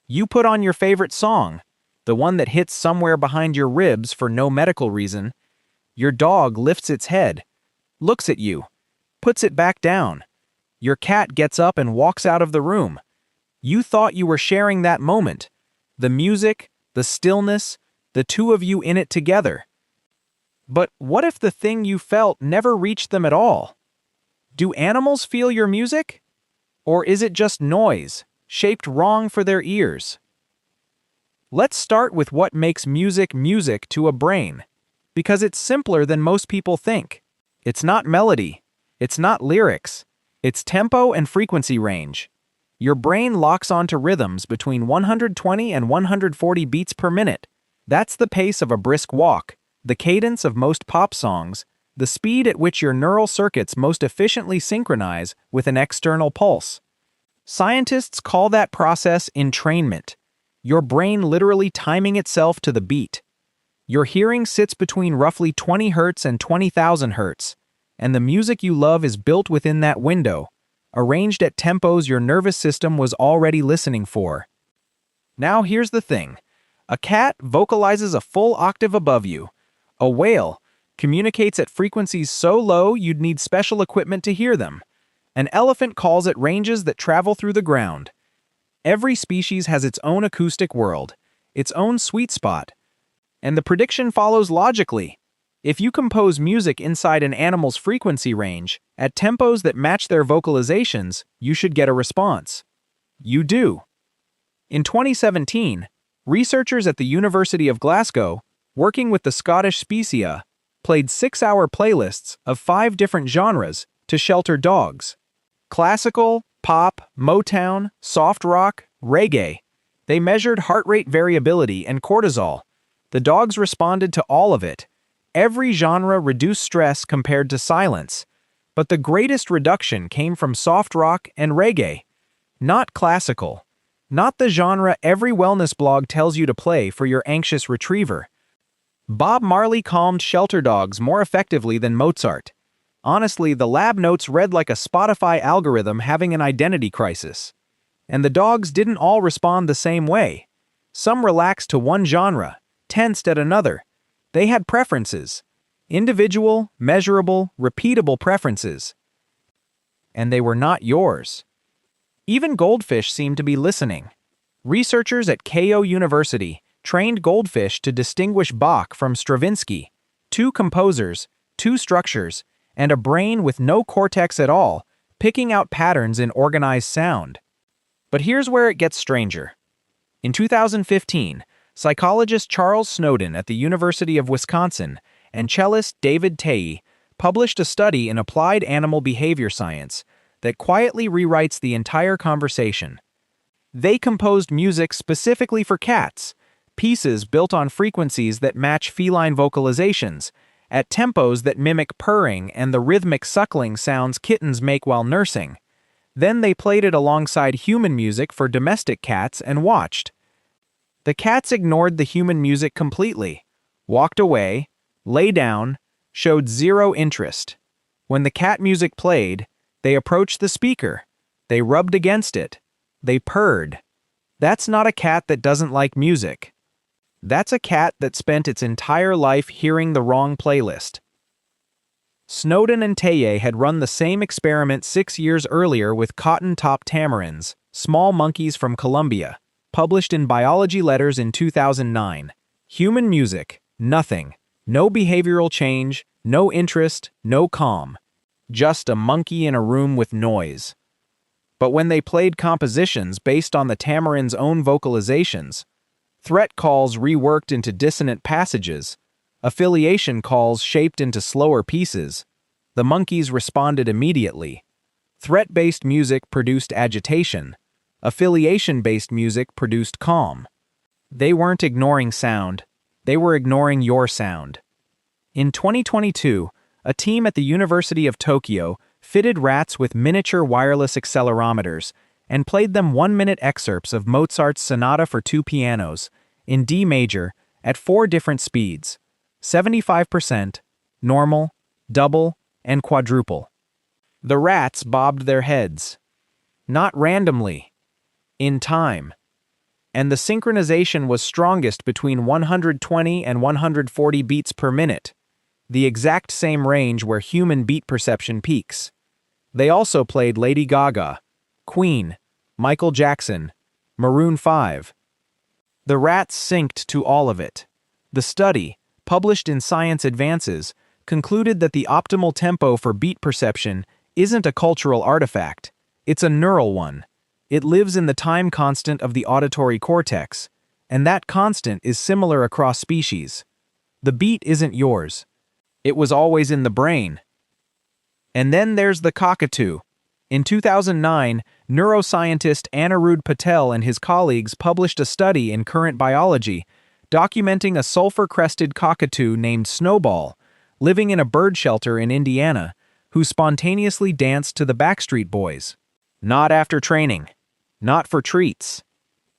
You put on your favorite song, the one that hits somewhere behind your ribs for no medical reason. Your dog lifts its head, looks at you, puts it back down. Your cat gets up and walks out of the room. You thought you were sharing that moment. The music, the stillness, the two of you in it together. But what if the thing you felt never reached them at all? Do animals feel your music? Or is it just noise, shaped wrong for their ears? Let's start with what makes music music to a brain, because it's simpler than most people think. It's not melody, it's not lyrics, it's tempo and frequency range. Your brain locks onto rhythms between 120 and 140 beats per minute. That's the pace of a brisk walk, the cadence of most pop songs, the speed at which your neural circuits most efficiently synchronize with an external pulse. Scientists call that process entrainment, your brain literally timing itself to the beat. Your hearing sits between roughly 20 Hz and 20,000 Hz, and the music you love is built within that window, arranged at tempos your nervous system was already listening for. Now here's the thing. A cat vocalizes a full octave above you. A whale communicates at frequencies so low you'd need special equipment to hear them. An elephant calls at ranges that travel through the ground. Every species has its own acoustic world, its own sweet spot. And the prediction follows logically. If you compose music inside an animal's frequency range, at tempos that match their vocalizations, you should get a response. You do. In 2017, researchers at the University of Glasgow, working with the Scottish Specia, played 6-hour playlists of 5 different genres to shelter dogs. Classical, pop, Motown, soft rock, reggae. They measured heart rate variability and cortisol. The dogs responded to all of it. Every genre reduced stress compared to silence. But the greatest reduction came from soft rock and reggae. Not classical. Not the genre every wellness blog tells you to play for your anxious retriever. Bob Marley calmed shelter dogs more effectively than Mozart. Honestly, the lab notes read like a Spotify algorithm having an identity crisis. And the dogs didn't all respond the same way. Some relaxed to one genre, tensed at another. They had preferences. Individual, measurable, repeatable preferences. And they were not yours. Even goldfish seemed to be listening. Researchers at Keio University trained goldfish to distinguish Bach from Stravinsky, 2 composers, 2 structures, and a brain with no cortex at all, picking out patterns in organized sound. But here's where it gets stranger. In 2015, psychologist Charles Snowden at the University of Wisconsin and cellist David Tei published a study in Applied Animal Behavior Science that quietly rewrites the entire conversation. They composed music specifically for cats, pieces built on frequencies that match feline vocalizations, at tempos that mimic purring and the rhythmic suckling sounds kittens make while nursing. Then they played it alongside human music for domestic cats and watched. The cats ignored the human music completely, walked away, lay down, showed zero interest. When the cat music played, they approached the speaker. They rubbed against it. They purred. That's not a cat that doesn't like music. That's a cat that spent its entire life hearing the wrong playlist. Snowden and Teye had run the same experiment 6 years earlier with cotton-top tamarins, small monkeys from Colombia, published in Biology Letters in 2009. Human music, nothing. No behavioral change, no interest, no calm. Just a monkey in a room with noise. But when they played compositions based on the tamarins' own vocalizations, threat calls reworked into dissonant passages, affiliation calls shaped into slower pieces, the monkeys responded immediately. Threat-based music produced agitation. Affiliation-based music produced calm. They weren't ignoring sound. They were ignoring your sound. In 2022, a team at the University of Tokyo fitted rats with miniature wireless accelerometers and played them 1-minute excerpts of Mozart's Sonata for 2 pianos, in D major, at 4 different speeds, 75%, normal, double, and quadruple. The rats bobbed their heads. Not randomly. In time. and the synchronization was strongest between 120 and 140 beats per minute, the exact same range where human beat perception peaks. They also played Lady Gaga, Queen, Michael Jackson, Maroon 5. The rats synced to all of it. The study, published in Science Advances, concluded that the optimal tempo for beat perception isn't a cultural artifact, it's a neural one. It lives in the time constant of the auditory cortex, and that constant is similar across species. The beat isn't yours. It was always in the brain. And then there's the cockatoo. In 2009, neuroscientist Anirudh Patel and his colleagues published a study in Current Biology documenting a sulfur-crested cockatoo named Snowball, living in a bird shelter in Indiana, who spontaneously danced to the Backstreet Boys. Not after training. Not for treats.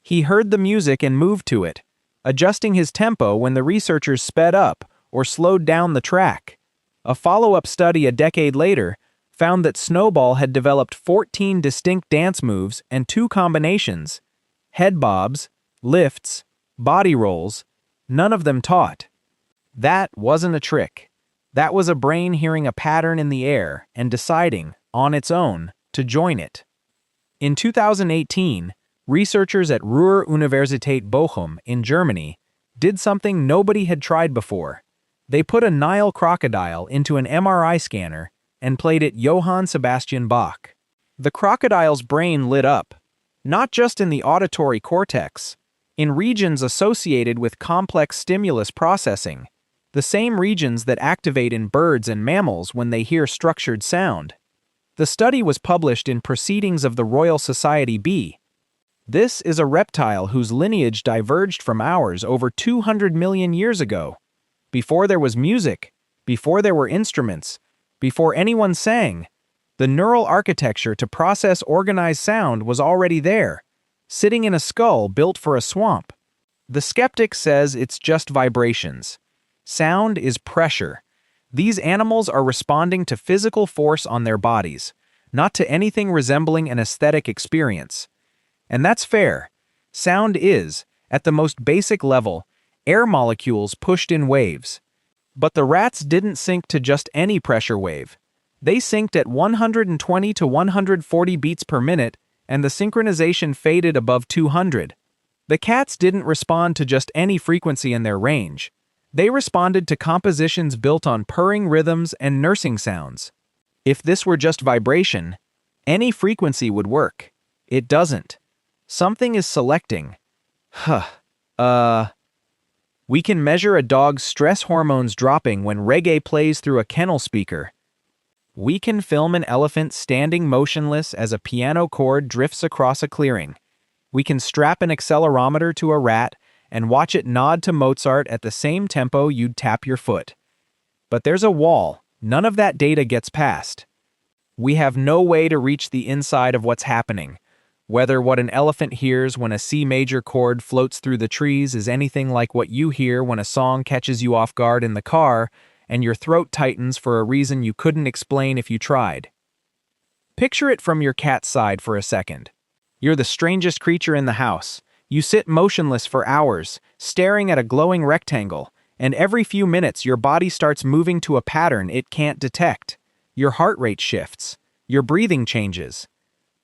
He heard the music and moved to it, adjusting his tempo when the researchers sped up or slowed down the track. A follow-up study a decade later found that Snowball had developed 14 distinct dance moves and 2 combinations: head bobs, lifts, body rolls, none of them taught. That wasn't a trick. That was a brain hearing a pattern in the air and deciding, on its own, to join it. In 2018, researchers at Ruhr-Universität Bochum in Germany did something nobody had tried before. They put a Nile crocodile into an MRI scanner and played it Johann Sebastian Bach. The crocodile's brain lit up, not just in the auditory cortex, in regions associated with complex stimulus processing, the same regions that activate in birds and mammals when they hear structured sound. The study was published in Proceedings of the Royal Society B. This is a reptile whose lineage diverged from ours over 200 million years ago. Before there was music, before there were instruments, before anyone sang, the neural architecture to process organized sound was already there, sitting in a skull built for a swamp. The skeptic says it's just vibrations. Sound is pressure. These animals are responding to physical force on their bodies, not to anything resembling an aesthetic experience. And that's fair. Sound is, at the most basic level, air molecules pushed in waves. But the rats didn't sync to just any pressure wave. They synced at 120 to 140 beats per minute, and the synchronization faded above 200. The cats didn't respond to just any frequency in their range. They responded to compositions built on purring rhythms and nursing sounds. If this were just vibration, any frequency would work. It doesn't. Something is selecting. We can measure a dog's stress hormones dropping when reggae plays through a kennel speaker. We can film an elephant standing motionless as a piano chord drifts across a clearing. We can strap an accelerometer to a rat and watch it nod to Mozart at the same tempo you'd tap your foot. But there's a wall. None of that data gets past. We have no way to reach the inside of what's happening. Whether what an elephant hears when a C major chord floats through the trees is anything like what you hear when a song catches you off guard in the car and your throat tightens for a reason you couldn't explain if you tried. Picture it from your cat's side for a second. You're the strangest creature in the house. You sit motionless for hours, staring at a glowing rectangle, and every few minutes your body starts moving to a pattern it can't detect. Your heart rate shifts. Your breathing changes.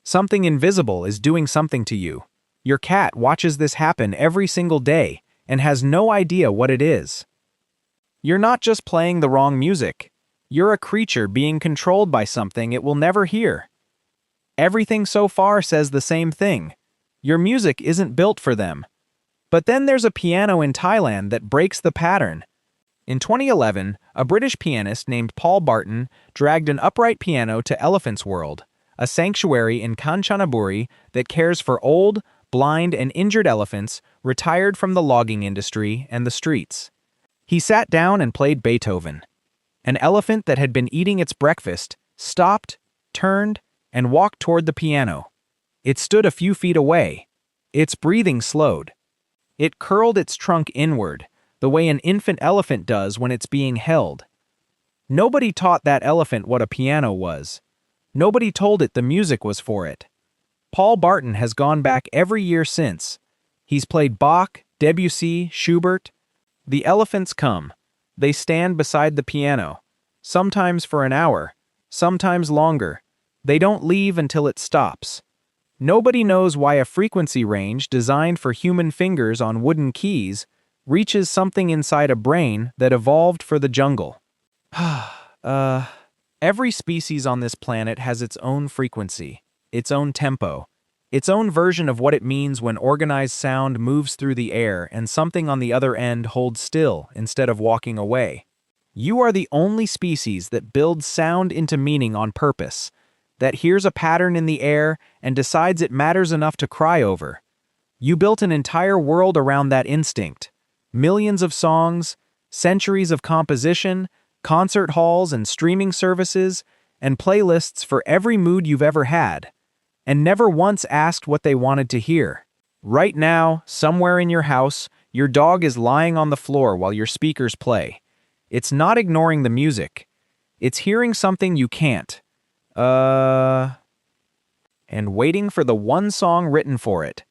Something invisible is doing something to you. Your cat watches this happen every single day and has no idea what it is. You're not just playing the wrong music. You're a creature being controlled by something it will never hear. Everything so far says the same thing. Your music isn't built for them. But then there's a piano in Thailand that breaks the pattern. In 2011, a British pianist named Paul Barton dragged an upright piano to Elephant's World, a sanctuary in Kanchanaburi that cares for old, blind, and injured elephants retired from the logging industry and the streets. He sat down and played Beethoven. An elephant that had been eating its breakfast stopped, turned, and walked toward the piano. It stood a few feet away. Its breathing slowed. It curled its trunk inward, the way an infant elephant does when it's being held. Nobody taught that elephant what a piano was. Nobody told it the music was for it. Paul Barton has gone back every year since. He's played Bach, Debussy, Schubert. The elephants come. They stand beside the piano, sometimes for an hour, sometimes longer. They don't leave until it stops. Nobody knows why a frequency range designed for human fingers on wooden keys reaches something inside a brain that evolved for the jungle. Every species on this planet has its own frequency, its own tempo, its own version of what it means when organized sound moves through the air and something on the other end holds still instead of walking away. You are the only species that builds sound into meaning on purpose, that hears a pattern in the air and decides it matters enough to cry over. You built an entire world around that instinct. Millions of songs, centuries of composition, concert halls and streaming services, and playlists for every mood you've ever had, and never once asked what they wanted to hear. Right now, somewhere in your house, your dog is lying on the floor while your speakers play. It's not ignoring the music. It's hearing something you can't. And waiting for the one song written for it.